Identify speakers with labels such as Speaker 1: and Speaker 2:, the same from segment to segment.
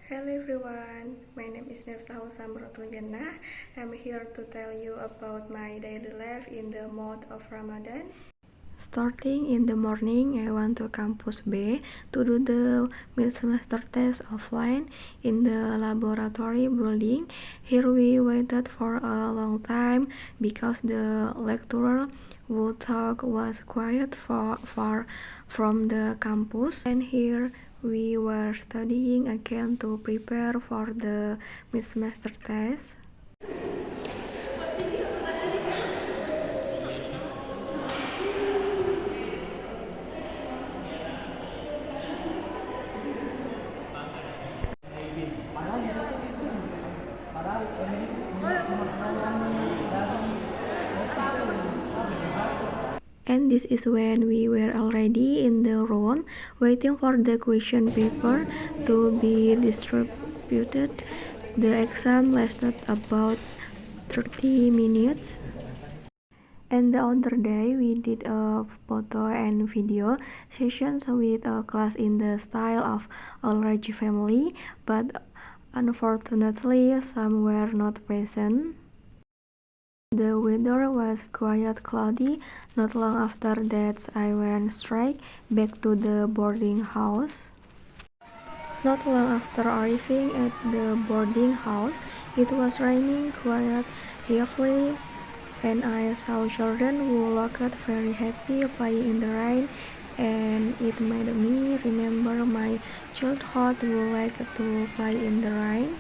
Speaker 1: Hello everyone, my name is Miftahul Samratun Jannah. I'm here to tell you about my daily life in the month of Ramadan. Starting in the morning, I went to Campus B to do the mid-semester test offline in the laboratory building. Here we waited for a long time because the lecturer who talk was quiet far from the campus. And here we were studying again to prepare for the mid-semester test. And this is when we were already in the room waiting for the question paper to be distributed. The exam lasted about 30 minutes. And the other day we did a photo and video sessions with a class in the style of Al Raji family, but unfortunately some were not present. The weather was quite cloudy. Not long after that, I went straight back to the boarding house. Not long after arriving at the boarding house, it was raining quite heavily, and I saw children who looked very happy playing in the rain, and it made me remember my childhood who liked to play in the rain.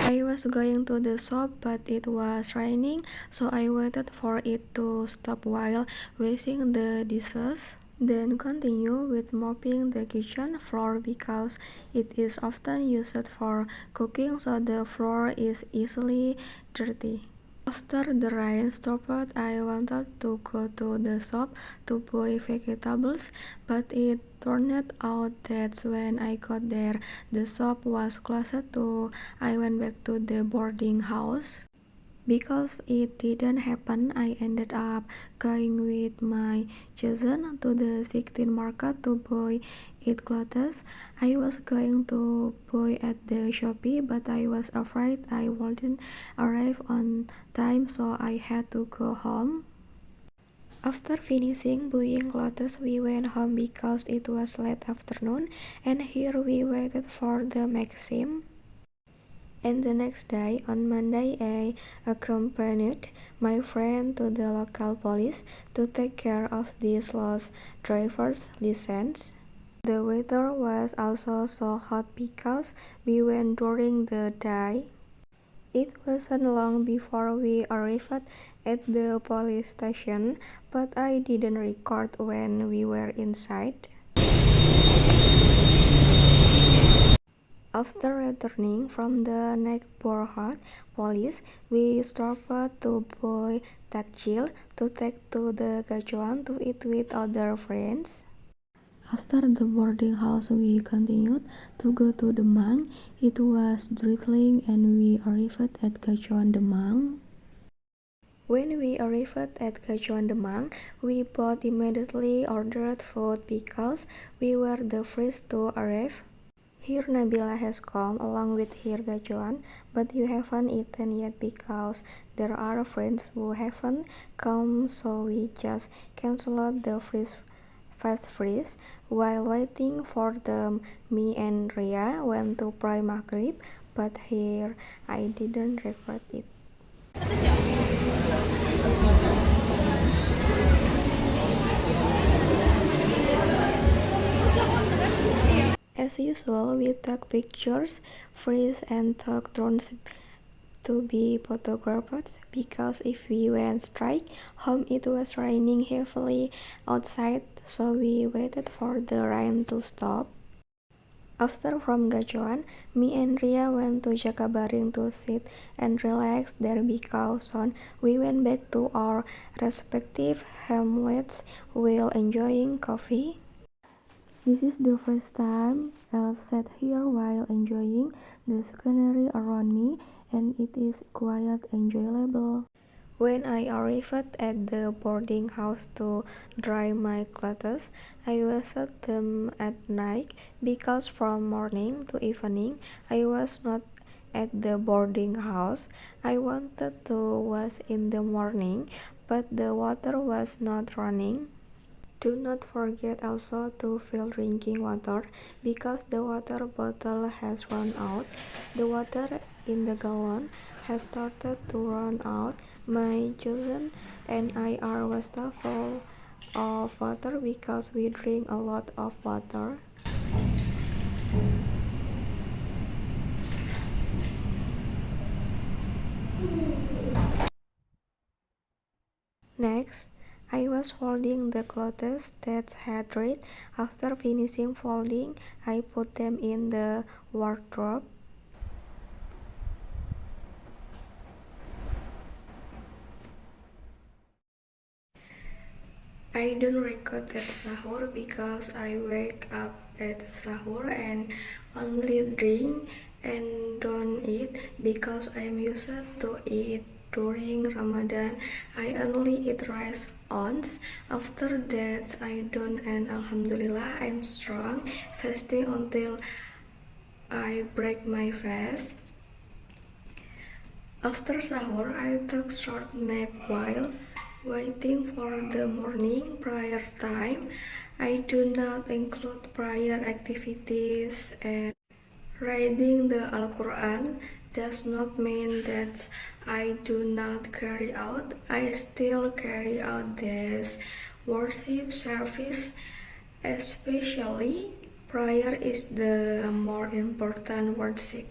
Speaker 1: I was going to the shop, but it was raining, so I waited for it to stop while washing the dishes. Then continue with mopping the kitchen floor because it is often used for cooking, so the floor is easily dirty. After the rain stopped, I wanted to go to the shop to buy vegetables, but it turned out that when I got there, the shop was closed, so I went back to the boarding house. Because it didn't happen, I ended up going with my cousin to the 16 market to buy it clothes. I was going to buy at the Shopee, but I was afraid I wouldn't arrive on time, so I had to go home. After finishing buying clothes, we went home because it was late afternoon, and here we waited for the Maxim. And the next day, on Monday, I accompanied my friend to the local police to take care of this lost driver's license. The weather was also so hot because we went during the day. It wasn't long before we arrived at the police station, but I didn't record when we were inside. After returning from the neighborhood police, we stopped to buy takjil to take to the Gachuan to eat with other friends. After the boarding house, we continued to go to Demang. It was drizzling and we arrived at Gachuan Demang. When we arrived at Gachuan Demang, we both immediately ordered food because we were the first to arrive. Here Nabila has come along with her Gachuan, but you haven't eaten yet because there are friends who haven't come, so we just cancelled the fast freeze. While waiting for them, me and Ria went to pray Maghrib, but here I didn't record it. As usual, we took pictures, freeze, and took turns to be photographed because if we went straight home, it was raining heavily outside, so we waited for the rain to stop. After from Gachuan, me and Ria went to Jakabaring to sit and relax there because we went back to our respective hamlets while enjoying coffee. This is the first time I've sat here while enjoying the scenery around me, and it is quite enjoyable. When I arrived at the boarding house to dry my clothes, I washed them at night because from morning to evening I was not at the boarding house. I wanted to wash in the morning, but the water was not running. Do not forget also to fill drinking water because the water bottle has run out. The water in the gallon has started to run out. My cousin and I are wasteful of water because we drink a lot of water. Next, I was folding the clothes that had dried. After finishing folding, I put them in the wardrobe. I don't record at sahur because I wake up at sahur and only drink and don't eat because I'm used to eat during Ramadan. I only eat rice once. After that I don't, and Alhamdulillah I'm strong fasting until I break my fast. After sahur, I took short nap while waiting for the morning prayer time. I do not include prayer activities, and reading the Al-Quran does not mean that I do not carry out. I still carry out this worship service, especially prayer is the more important worship.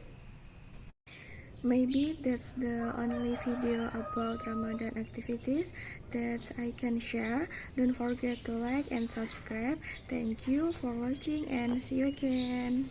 Speaker 1: Maybe that's the only video about Ramadan activities that I can share. Don't forget to like and subscribe. Thank you for watching and see you again.